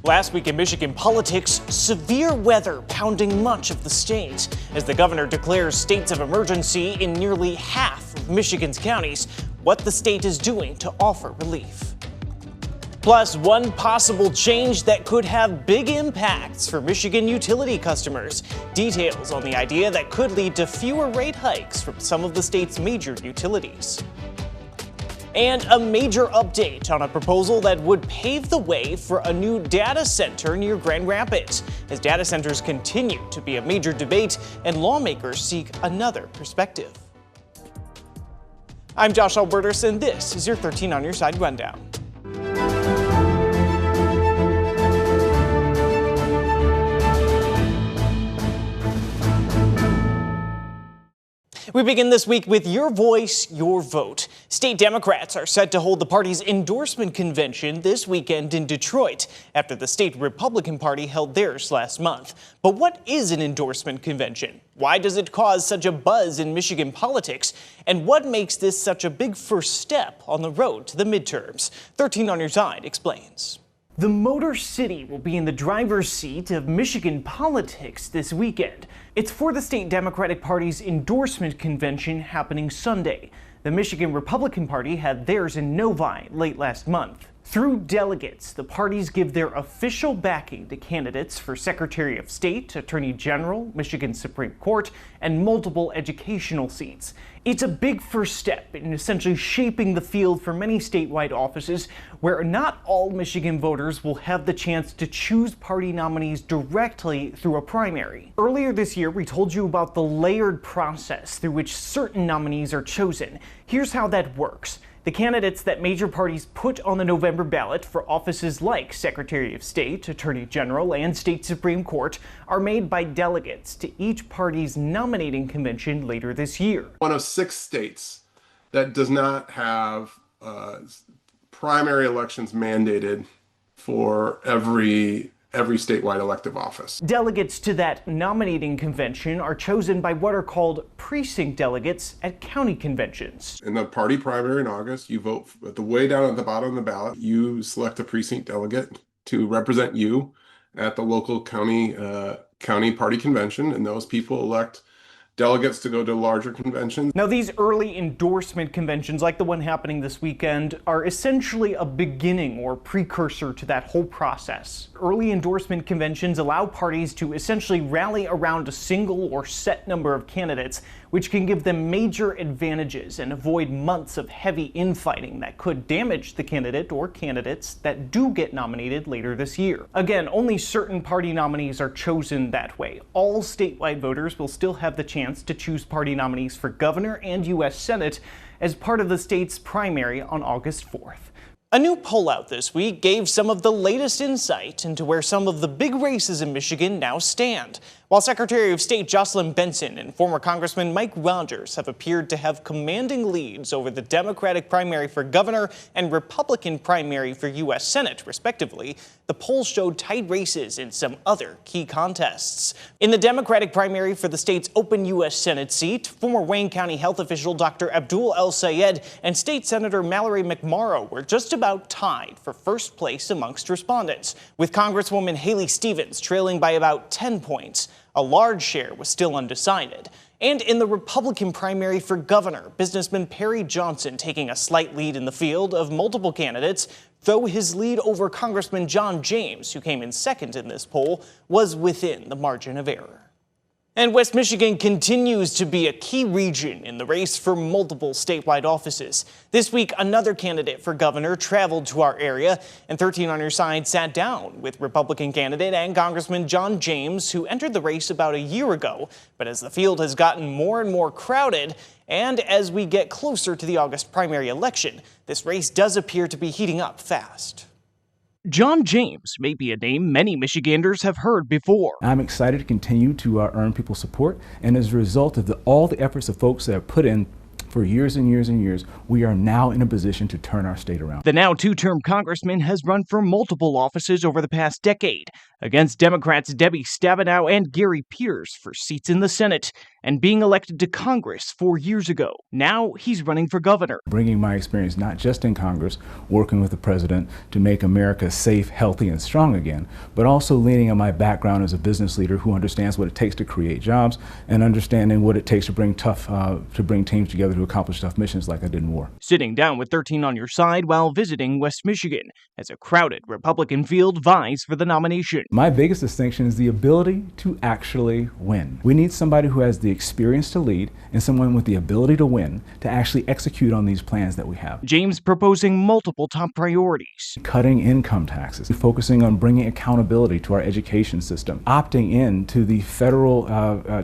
Last week in Michigan politics, severe weather pounding much of the state as the governor declares states of emergency in nearly half of Michigan's counties. What the state is doing to offer relief. Plus, one possible change that could have big impacts for Michigan utility customers. Details on the idea that could lead to fewer rate hikes from some of the state's major utilities. And a major update on a proposal that would pave the way for a new data center near Grand Rapids, as data centers continue to be a major debate and lawmakers seek another perspective. I'm Josh Alburtus, and this is your 13 on your side rundown. We begin this week with Your Voice, Your Vote. State Democrats are set to hold the party's endorsement convention this weekend in Detroit, after the state Republican Party held theirs last month. But what is an endorsement convention? Why does it cause such a buzz in Michigan politics? And what makes this such a big first step on the road to the midterms? 13 on your side explains. The Motor City will be in the driver's seat of Michigan politics this weekend. It's for the state Democratic Party's endorsement convention happening Sunday. The Michigan Republican Party had theirs in Novi late last month. Through delegates, the parties give their official backing to candidates for Secretary of State, Attorney General, Michigan Supreme Court, and multiple educational seats. It's a big first step in essentially shaping the field for many statewide offices where not all Michigan voters will have the chance to choose party nominees directly through a primary. Earlier this year, we told you about the layered process through which certain nominees are chosen. Here's how that works. The candidates that major parties put on the November ballot for offices like Secretary of State, Attorney General, and State Supreme Court are made by delegates to each party's nominating convention later this year. One of 6 states that does not have primary elections mandated for every statewide elective office. Delegates to that nominating convention are chosen by what are called precinct delegates at county conventions. In the party primary in August, you vote at the way down at the bottom of the ballot. You select a precinct delegate to represent you at the local county party convention, and those people elect delegates to go to larger conventions. Now, these early endorsement conventions, like the one happening this weekend, are essentially a beginning or precursor to that whole process. Early endorsement conventions allow parties to essentially rally around a single or set number of candidates, which can give them major advantages and avoid months of heavy infighting that could damage the candidate or candidates that do get nominated later this year. Again, only certain party nominees are chosen that way. All statewide voters will still have the chance to choose party nominees for governor and U.S. Senate as part of the state's primary on August 4th. A new poll out this week gave some of the latest insight into where some of the big races in Michigan now stand. While Secretary of State Jocelyn Benson and former Congressman Mike Rogers have appeared to have commanding leads over the Democratic primary for governor and Republican primary for U.S. Senate, respectively, the polls showed tight races in some other key contests. In the Democratic primary for the state's open U.S. Senate seat, former Wayne County health official Dr. Abdul El-Sayed and State Senator Mallory McMorrow were just about tied for first place amongst respondents, with Congresswoman Haley Stevens trailing by about 10 points. A large share was still undecided. And in the Republican primary for governor, businessman Perry Johnson taking a slight lead in the field of multiple candidates, though his lead over Congressman John James, who came in second in this poll, was within the margin of error. And West Michigan continues to be a key region in the race for multiple statewide offices. This week, another candidate for governor traveled to our area, and 13 on your side sat down with Republican candidate and Congressman John James, who entered the race about a year ago. But as the field has gotten more and more crowded, and as we get closer to the August primary election, this race does appear to be heating up fast. John James may be a name many Michiganders have heard before. I'm excited to continue to earn people's support, and as a result of all the efforts of folks that have put in for years and years and years, we are now in a position to turn our state around. The now two-term congressman has run for multiple offices over the past decade against Democrats Debbie Stabenow and Gary Peters for seats in the Senate. and being elected to Congress 4 years ago. Now he's running for governor. Bringing my experience not just in Congress, working with the president to make America safe, healthy, and strong again, but also leaning on my background as a business leader who understands what it takes to create jobs and understanding what it takes to bring teams together to accomplish tough missions like I did in war. Sitting down with 13 on your side while visiting West Michigan as a crowded Republican field vies for the nomination. My biggest distinction is the ability to actually win. We need somebody who has the experience to lead and someone with the ability to win to actually execute on these plans that we have. James proposing multiple top priorities. Cutting income taxes, focusing on bringing accountability to our education system, opting in to the federal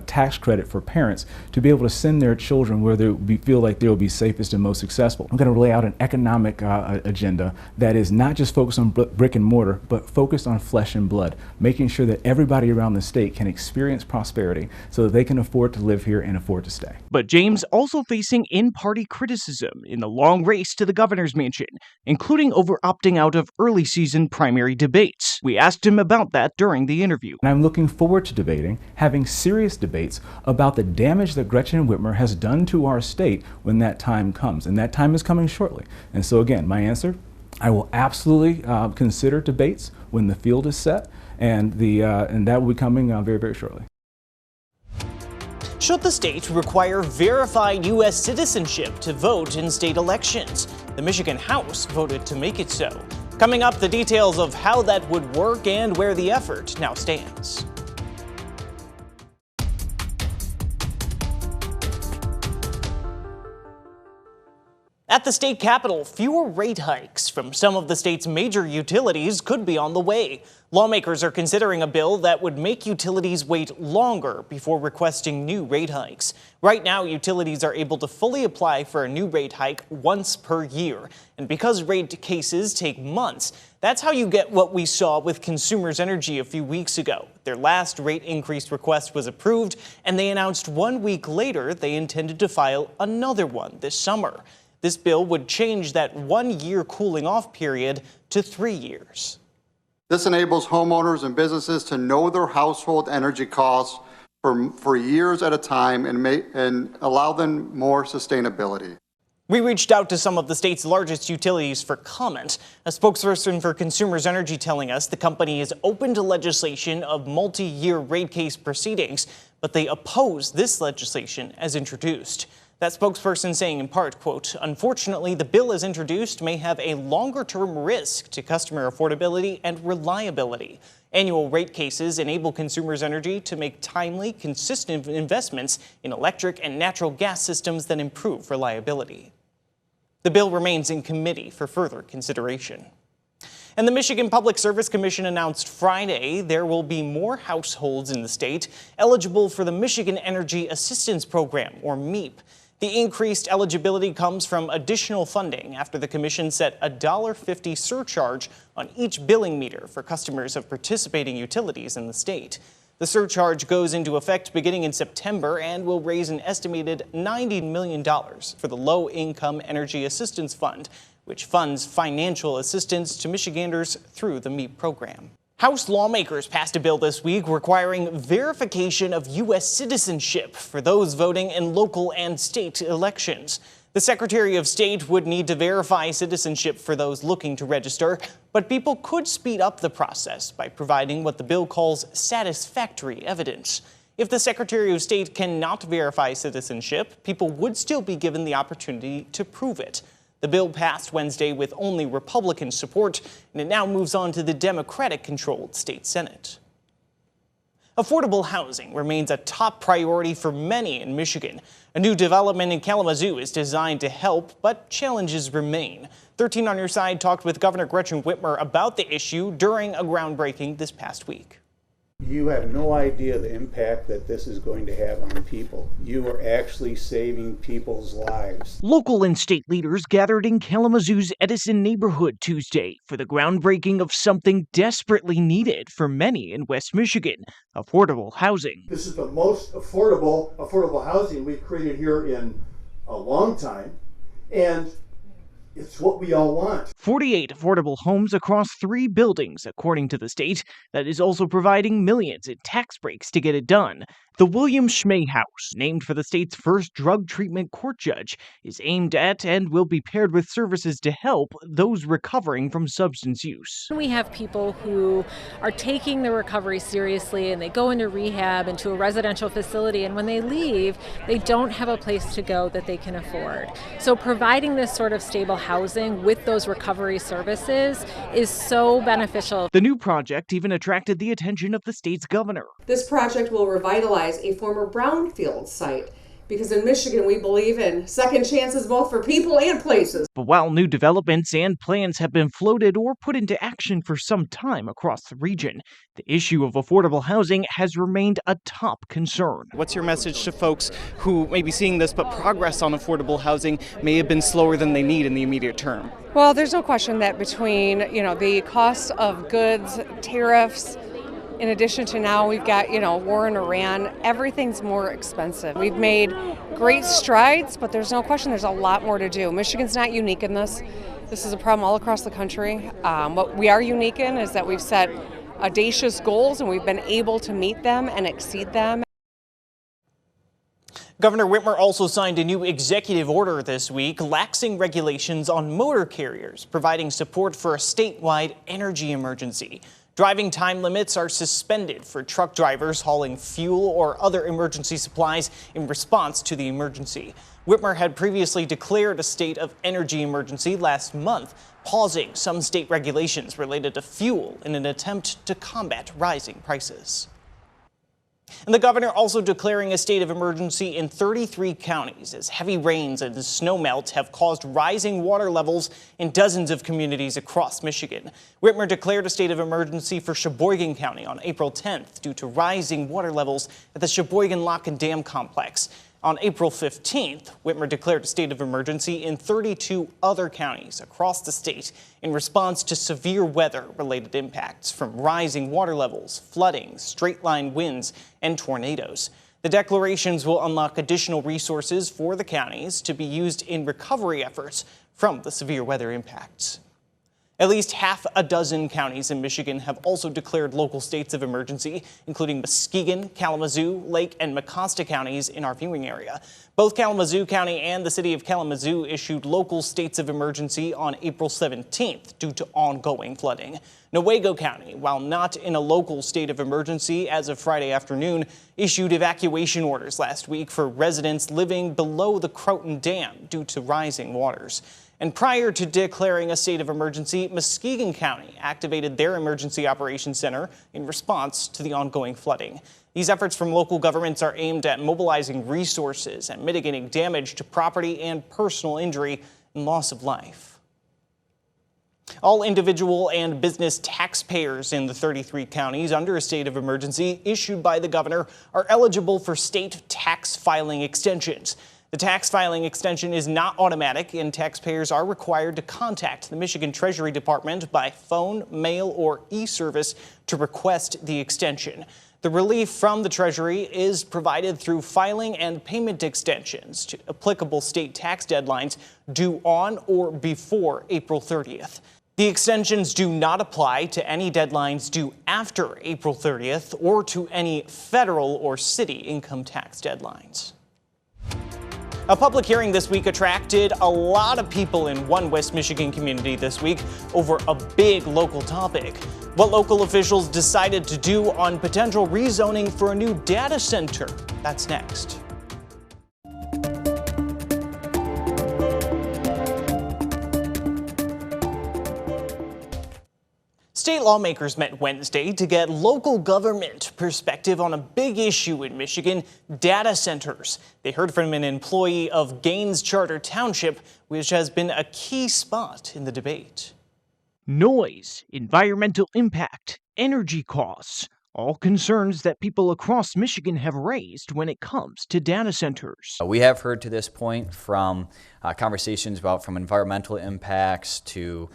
tax credit for parents to be able to send their children where they feel like they will be safest and most successful. I'm going to lay out an economic agenda that is not just focused on brick and mortar, but focused on flesh and blood, making sure that everybody around the state can experience prosperity so that they can afford to live here and afford to stay. But James also facing in-party criticism in the long race to the governor's mansion, including over opting out of early season primary debates. We asked him about that during the interview. And I'm looking forward to debating, having serious debates about the damage that Gretchen Whitmer has done to our state when that time comes. And that time is coming shortly. And so again, my answer, I will absolutely consider debates when the field is set, and that will be coming very, very shortly. Should the state require verified U.S. citizenship to vote in state elections? The Michigan House voted to make it so. Coming up, the details of how that would work and where the effort now stands. At the state capitol, fewer rate hikes from some of the state's major utilities could be on the way. Lawmakers are considering a bill that would make utilities wait longer before requesting new rate hikes. Right now, utilities are able to fully apply for a new rate hike once per year. And because rate cases take months, that's how you get what we saw with Consumers Energy a few weeks ago. Their last rate increase request was approved, and they announced 1 week later they intended to file another one this summer. This bill would change that 1 year cooling off period to 3 years. This enables homeowners and businesses to know their household energy costs for years at a time and allow them more sustainability. We reached out to some of the state's largest utilities for comment. A spokesperson for Consumers Energy telling us the company is open to legislation of multi-year rate case proceedings, but they oppose this legislation as introduced. That spokesperson saying in part, quote, "Unfortunately, the bill as introduced may have a longer-term risk to customer affordability and reliability. Annual rate cases enable Consumers Energy to make timely, consistent investments in electric and natural gas systems that improve reliability." The bill remains in committee for further consideration. And the Michigan Public Service Commission announced Friday there will be more households in the state eligible for the Michigan Energy Assistance Program, or MEAP. The increased eligibility comes from additional funding after the commission set a $1.50 surcharge on each billing meter for customers of participating utilities in the state. The surcharge goes into effect beginning in September and will raise an estimated $90 million for the Low Income Energy Assistance Fund, which funds financial assistance to Michiganders through the MEAP program. House lawmakers passed a bill this week requiring verification of U.S. citizenship for those voting in local and state elections. The Secretary of State would need to verify citizenship for those looking to register, but people could speed up the process by providing what the bill calls satisfactory evidence. If the Secretary of State cannot verify citizenship, people would still be given the opportunity to prove it. The bill passed Wednesday with only Republican support, and it now moves on to the Democratic-controlled state Senate. Affordable housing remains a top priority for many in Michigan. A new development in Kalamazoo is designed to help, but challenges remain. 13 on Your Side talked with Governor Gretchen Whitmer about the issue during a groundbreaking this past week. You have no idea the impact that this is going to have on people. You are actually saving people's lives. Local and state leaders gathered in Kalamazoo's Edison neighborhood Tuesday for the groundbreaking of something desperately needed for many in West Michigan, affordable housing. This is the most affordable housing we've created here in a long time. And It's what we all want. 48 affordable homes across 3 buildings, according to the state, that is also providing millions in tax breaks to get it done. The William Schmay House, named for the state's first drug treatment court judge, is aimed at and will be paired with services to help those recovering from substance use. We have people who are taking their recovery seriously and they go into rehab, into a residential facility, and when they leave, they don't have a place to go that they can afford. So providing this sort of stable housing with those recovery services is so beneficial. The new project even attracted the attention of the state's governor. This project will revitalize a former brownfield site, because in Michigan we believe in second chances both for people and places. But while new developments and plans have been floated or put into action for some time across the region, the issue of affordable housing has remained a top concern. What's your message to folks who may be seeing this, but progress on affordable housing may have been slower than they need in the immediate term? Well, there's no question that between, the cost of goods, tariffs, in addition to now we've got, war in Iran, everything's more expensive. We've made great strides, but there's no question there's a lot more to do. Michigan's not unique in this. This is a problem all across the country. What we are unique in is that we've set audacious goals and we've been able to meet them and exceed them. Governor Whitmer also signed a new executive order this week, laxing regulations on motor carriers, providing support for a statewide energy emergency. Driving time limits are suspended for truck drivers hauling fuel or other emergency supplies in response to the emergency. Whitmer had previously declared a state of energy emergency last month, pausing some state regulations related to fuel in an attempt to combat rising prices. And the governor also declaring a state of emergency in 33 counties as heavy rains and snowmelt have caused rising water levels in dozens of communities across Michigan. Whitmer declared a state of emergency for Sheboygan County on April 10th due to rising water levels at the Sheboygan Lock and Dam complex. On April 15th, Whitmer declared a state of emergency in 32 other counties across the state in response to severe weather-related impacts from rising water levels, flooding, straight-line winds, and tornadoes. The declarations will unlock additional resources for the counties to be used in recovery efforts from the severe weather impacts. At least half a dozen counties in Michigan have also declared local states of emergency, including Muskegon, Kalamazoo, Lake, and Mecosta counties in our viewing area. Both Kalamazoo County and the city of Kalamazoo issued local states of emergency on April 17th due to ongoing flooding. Newaygo County, while not in a local state of emergency as of Friday afternoon, issued evacuation orders last week for residents living below the Croton Dam due to rising waters. And prior to declaring a state of emergency, Muskegon County activated their emergency operations center in response to the ongoing flooding. These efforts from local governments are aimed at mobilizing resources and mitigating damage to property and personal injury and loss of life. All individual and business taxpayers in the 33 counties under a state of emergency issued by the governor are eligible for state tax filing extensions. The tax filing extension is not automatic, and taxpayers are required to contact the Michigan Treasury Department by phone, mail, or e-service to request the extension. The relief from the Treasury is provided through filing and payment extensions to applicable state tax deadlines due on or before April 30th. The extensions do not apply to any deadlines due after April 30th or to any federal or city income tax deadlines. A public hearing this week attracted a lot of people in one West Michigan community this week over a big local topic. What local officials decided to do on potential rezoning for a new data center. That's next. State lawmakers met Wednesday to get local government perspective on a big issue in Michigan, data centers. They heard from an employee of Gaines Charter Township, which has been a key spot in the debate. Noise, environmental impact, energy costs, all concerns that people across Michigan have raised when it comes to data centers. We have heard to this point from conversations about from environmental impacts to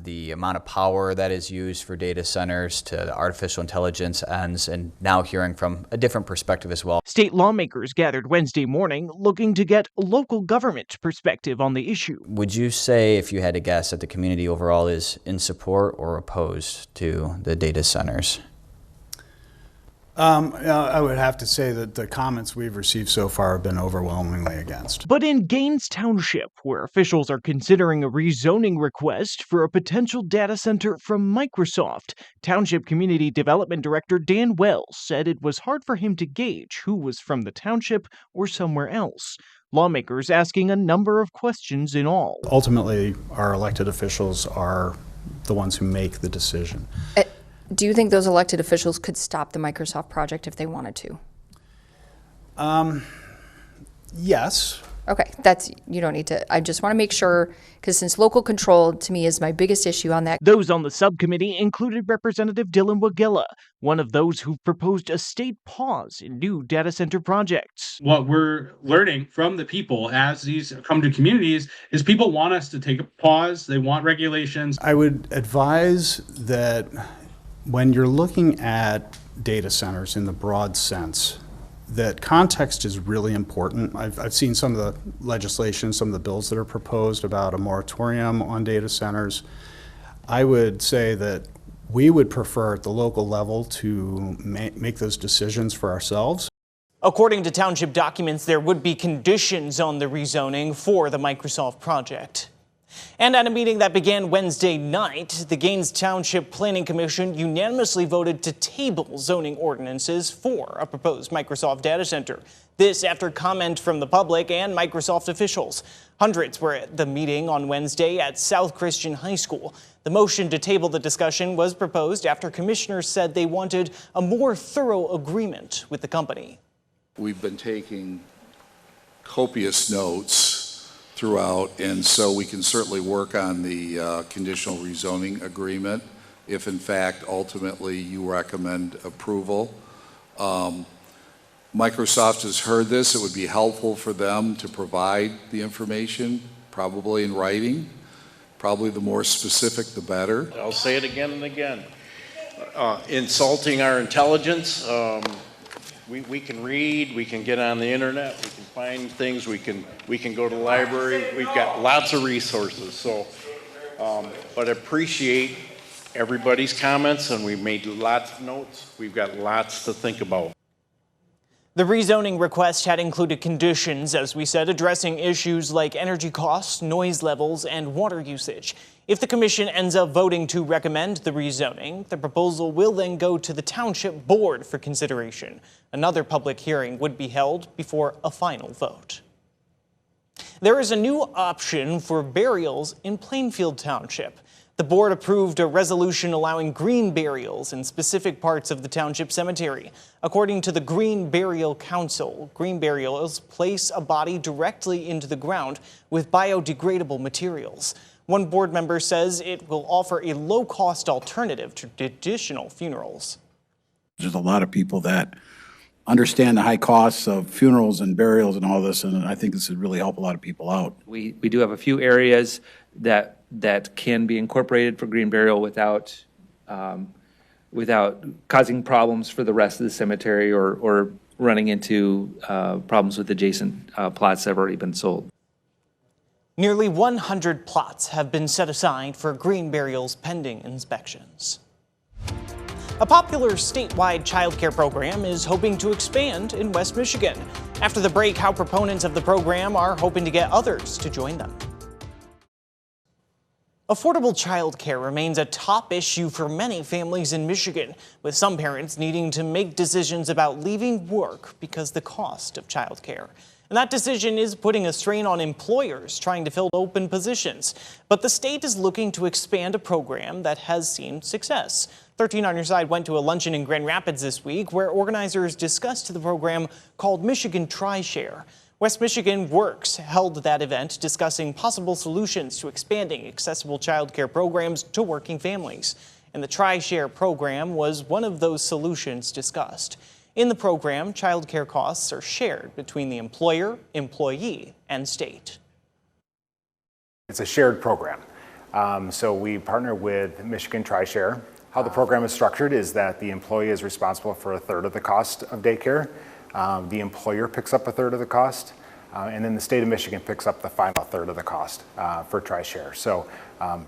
the amount of power that is used for data centers to the artificial intelligence ends, and now hearing from a different perspective as well. State lawmakers gathered Wednesday morning looking to get local government perspective on the issue. Would you say, if you had to guess, that the community overall is in support or opposed to the data centers? I would have to say that the comments we've received so far have been overwhelmingly against. But in Gaines Township, where officials are considering a rezoning request for a potential data center from Microsoft, Township Community Development Director Dan Wells said it was hard for him to gauge who was from the township or somewhere else. Lawmakers asking a number of questions in all. Ultimately, our elected officials are the ones who make the decision. Do you think those elected officials could stop the Microsoft project if they wanted to? Yes. Okay, you don't need to. I just want to make sure, because since local control to me is my biggest issue on that. Those on the subcommittee included Representative Dylan Wagilla, one of those who proposed a state pause in new data center projects. What we're learning from the people as these come to communities is people want us to take a pause. They want regulations. I would advise that when you're looking at data centers in the broad sense, that context is really important. I've seen some of the legislation, some of the bills that are proposed about a moratorium on data centers. I would say that we would prefer at the local level to make those decisions for ourselves. According to township documents, there would be conditions on the rezoning for the Microsoft project. And at a meeting that began Wednesday night, the Gaines Township Planning Commission unanimously voted to table zoning ordinances for a proposed Microsoft data center. This after comment from the public and Microsoft officials. Hundreds were at the meeting on Wednesday at South Christian High School. The motion to table the discussion was proposed after commissioners said they wanted a more thorough agreement with the company. We've been taking copious notes throughout, and so we can certainly work on the conditional rezoning agreement if in fact ultimately you recommend approval. Microsoft has heard this. It would be helpful for them to provide the information, probably in writing. Probably the more specific the better. I'll say it again and again. Insulting our intelligence. We can read, we can get on the internet, we can find things, we can go to the library. We've got lots of resources. So, but appreciate everybody's comments, and we've made lots of notes. We've got lots to think about. The rezoning request had included conditions, as we said, addressing issues like energy costs, noise levels, and water usage. If the commission ends up voting to recommend the rezoning, the proposal will then go to the township board for consideration. Another public hearing would be held before a final vote. There is a new option for burials in Plainfield Township. The board approved a resolution allowing green burials in specific parts of the township cemetery. According to the Green Burial Council, green burials place a body directly into the ground with biodegradable materials. One board member says it will offer a low-cost alternative to traditional funerals. There's a lot of people that understand the high costs of funerals and burials and all this, and I think this would really help a lot of people out. We do have a few areas that can be incorporated for green burial without causing problems for the rest of the cemetery or running into problems with adjacent plots that have already been sold. Nearly 100 plots have been set aside for green burials pending inspections. A popular statewide childcare program is hoping to expand in West Michigan. After the break, how proponents of the program are hoping to get others to join them. Affordable childcare remains a top issue for many families in Michigan, with some parents needing to make decisions about leaving work because the cost of childcare. And that decision is putting a strain on employers trying to fill open positions. But the state is looking to expand a program that has seen success. 13 on Your Side went to a luncheon in Grand Rapids this week where organizers discussed the program called Michigan TriShare. West Michigan Works held that event discussing possible solutions to expanding accessible childcare programs to working families. And the TriShare program was one of those solutions discussed. In the program, childcare costs are shared between the employer, employee, and state. It's a shared program. So we partner with Michigan TriShare. How the program is structured is that the employee is responsible for a third of the cost of daycare. The employer picks up a third of the cost, and then the state of Michigan picks up the final third of the cost for TriShare. So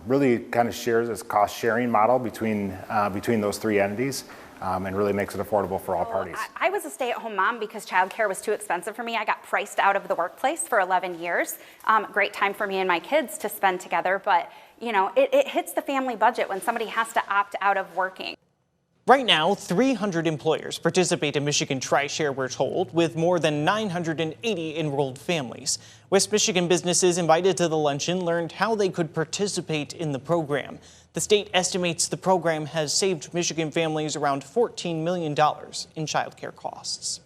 really kind of shares this cost sharing model between those three entities. And really makes it affordable for all parties. I was a stay-at-home mom because childcare was too expensive for me. I got priced out of the workplace for 11 years. Great time for me and my kids to spend together, but you know, it hits the family budget when somebody has to opt out of working. Right now, 300 employers participate in Michigan TriShare, we're told, with more than 980 enrolled families. West Michigan businesses invited to the luncheon learned how they could participate in the program. The state estimates the program has saved Michigan families around $14 million in child care costs.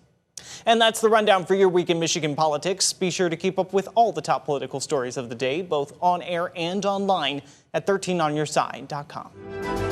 And that's the rundown for your week in Michigan politics. Be sure to keep up with all the top political stories of the day, both on air and online at 13onyourside.com.